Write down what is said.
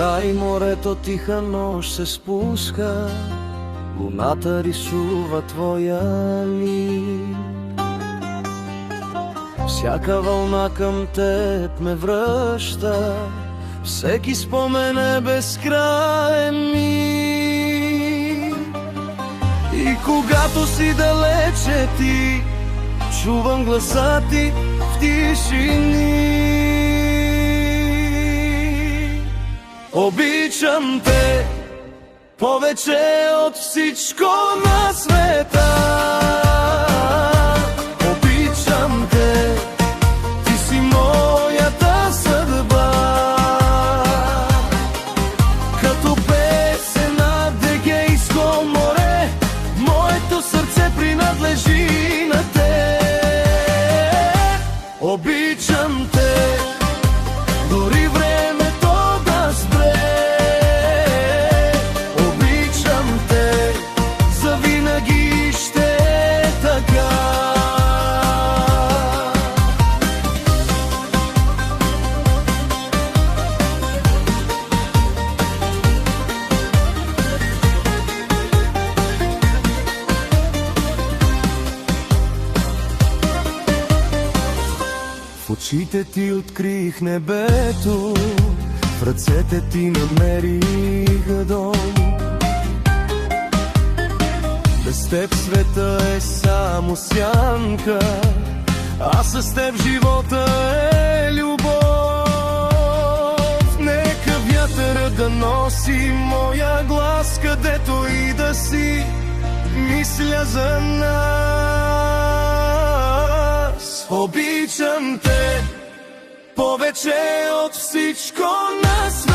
Край морето тиха нощ се спуска, луната рисува твоя лик. Всяка вълна към теб ме връща, всеки спомен е безкраен миг. И когато си далече ти, чувам гласа ти в тишини. Обичам те повече от всичко на света. Обичам те, ти си моята съдба. Като песен над Егейско море, моето сърце принадлежи на те. Обичам те, дори времето да спре. Обичам те, завинаги ще е така. В очите ти открих небето, в ръцете ти намерих дом. Без теб света е само сянка, а с теб живота е любов. Нека вятърът да носи моя глас, където и да си, мисля за нас. Обичам те повече от всичко на света.